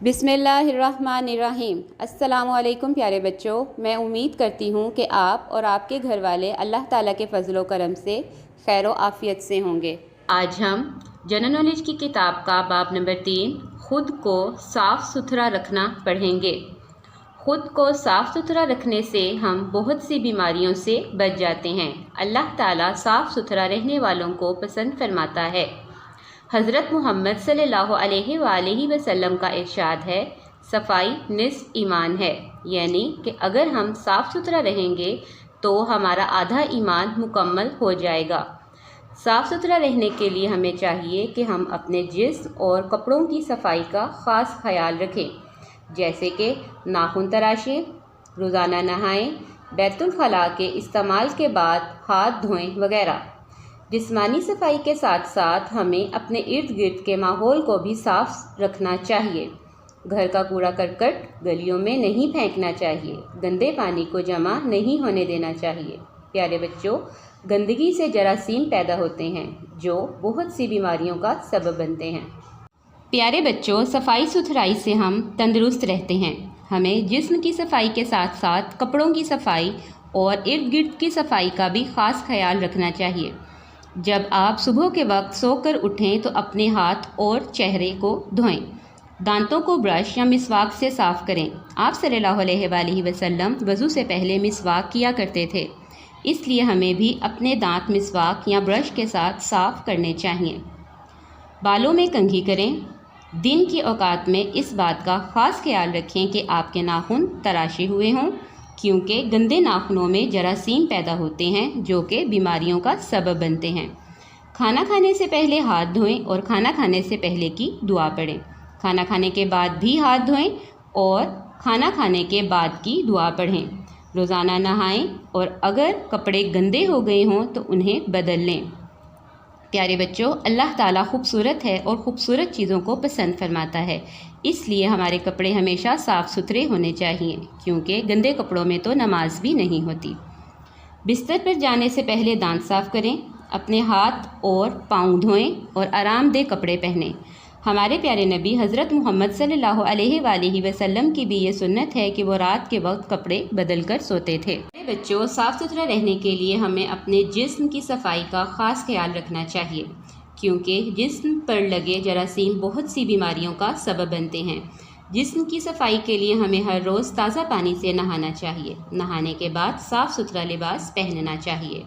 बिस्मिल्लाहिर्रहमानिर्रहीम। अस्सलामु अलैकुम प्यारे बच्चों, मैं उम्मीद करती हूँ कि आप और आपके घर वाले अल्लाह ताला के फजलो करम से खैर व आफ़ियत से होंगे। आज हम जनरल नॉलेज की किताब का बाब नंबर 3 खुद को साफ़ सुथरा रखना पढ़ेंगे। खुद को साफ़ सुथरा रखने से हम बहुत सी बीमारियों से बच जाते हैं। अल्लाह ताला साफ़ सुथरा रहने वालों को पसंद फरमाता है। हज़रत मोहम्मद सल्लल्लाहु अलैहि वसल्लम का इरशाद है, सफाई निस्फ ईमान है, यानी कि अगर हम साफ़ सुथरा रहेंगे तो हमारा आधा ईमान मुकम्मल हो जाएगा। साफ़ सुथरा रहने के लिए हमें चाहिए कि हम अपने जिस्म और कपड़ों की सफाई का ख़ास ख्याल रखें, जैसे कि नाखून तराशें, रोज़ाना नहाएं, बैतुल खला के इस्तेमाल के बाद हाथ धोएं वगैरह। जिस्मानी सफाई के साथ साथ हमें अपने इर्द गिर्द के माहौल को भी साफ रखना चाहिए। घर का कूड़ा करकट गलियों में नहीं फेंकना चाहिए। गंदे पानी को जमा नहीं होने देना चाहिए। प्यारे बच्चों, गंदगी से जरासीम पैदा होते हैं जो बहुत सी बीमारियों का सबब बनते हैं। प्यारे बच्चों, सफाई सुथराई से हम तंदुरुस्त रहते हैं। हमें जिस्म की सफाई के साथ साथ कपड़ों की सफाई और इर्द गिर्द की सफाई का भी ख़ास ख्याल रखना चाहिए। जब आप सुबह के वक्त सोकर उठें तो अपने हाथ और चेहरे को धोएं। दांतों को ब्रश या मिसवाक से साफ़ करें। आप सल्लल्लाहु अलैहि वसल्लम वज़ू से पहले मिसवाक किया करते थे, इसलिए हमें भी अपने दांत मिसवाक या ब्रश के साथ साफ़ करने चाहिए। बालों में कंघी करें। दिन की औकात में इस बात का ख़ास ख्याल रखें कि आपके नाखून तराशे हुए हों, क्योंकि गंदे नाखूनों में जरासीम पैदा होते हैं जो कि बीमारियों का सबब बनते हैं। खाना खाने से पहले हाथ धोएं और खाना खाने से पहले की दुआ पढ़ें। खाना खाने के बाद भी हाथ धोएं और खाना खाने के बाद की दुआ पढ़ें। रोज़ाना नहाएं और अगर कपड़े गंदे हो गए हों तो उन्हें बदल लें। प्यारे बच्चों, अल्लाह ताला खूबसूरत है और ख़ूबसूरत चीज़ों को पसंद फरमाता है, इसलिए हमारे कपड़े हमेशा साफ़ सुथरे होने चाहिए, क्योंकि गंदे कपड़ों में तो नमाज भी नहीं होती। बिस्तर पर जाने से पहले दांत साफ़ करें। अपने हाथ और पाँव धोएं और आरामदेह कपड़े पहनें। हमारे प्यारे नबी हज़रत मोहम्मद सल्लल्लाहु अलैहि वसल्लम की भी ये सुन्नत है कि वो रात के वक्त कपड़े बदल कर सोते थे। बच्चों, साफ़ सुथरा रहने के लिए हमें अपने जिस्म की सफाई का ख़ास ख्याल रखना चाहिए, क्योंकि जिस्म पर लगे जरासीम बहुत सी बीमारियों का सबब बनते हैं। जिस्म की सफाई के लिए हमें हर रोज़ ताज़ा पानी से नहाना चाहिए। नहाने के बाद साफ़ सुथरा लिबास पहनना चाहिए।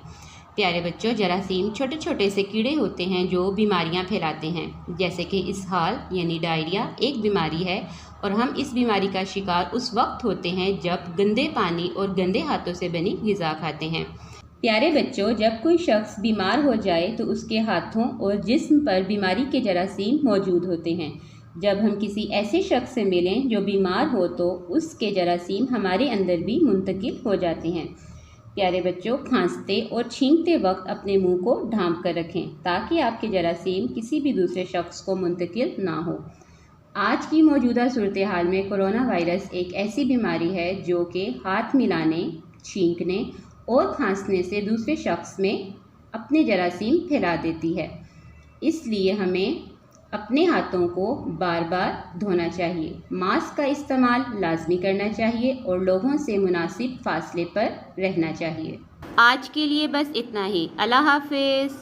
प्यारे बच्चों, जरासीम छोटे छोटे से कीड़े होते हैं जो बीमारियां फैलाते हैं, जैसे कि इसहाल यानी डायरिया एक बीमारी है और हम इस बीमारी का शिकार उस वक्त होते हैं जब गंदे पानी और गंदे हाथों से बनी ग़िज़ा खाते हैं। प्यारे बच्चों, जब कोई शख्स बीमार हो जाए तो उसके हाथों और जिस्म पर बीमारी के जरासीम मौजूद होते हैं। जब हम किसी ऐसे शख्स से मिलें जो बीमार हो तो उसके जरासीम हमारे अंदर भी मुंतकिल हो जाते हैं। प्यारे बच्चों, खांसते और छींकते वक्त अपने मुंह को ढांप कर रखें ताकि आपके जरासीम किसी भी दूसरे शख्स को मुंतकिल ना हो। आज की मौजूदा सूरत हाल में कोरोना वायरस एक ऐसी बीमारी है जो कि हाथ मिलाने, छींकने और खांसने से दूसरे शख्स में अपने जरासीम फैला देती है। इसलिए हमें अपने हाथों को बार बार धोना चाहिए। मास्क का इस्तेमाल लाजमी करना चाहिए और लोगों से मुनासिब फासले पर रहना चाहिए। आज के लिए बस इतना ही। अल्लाह हाफिज़।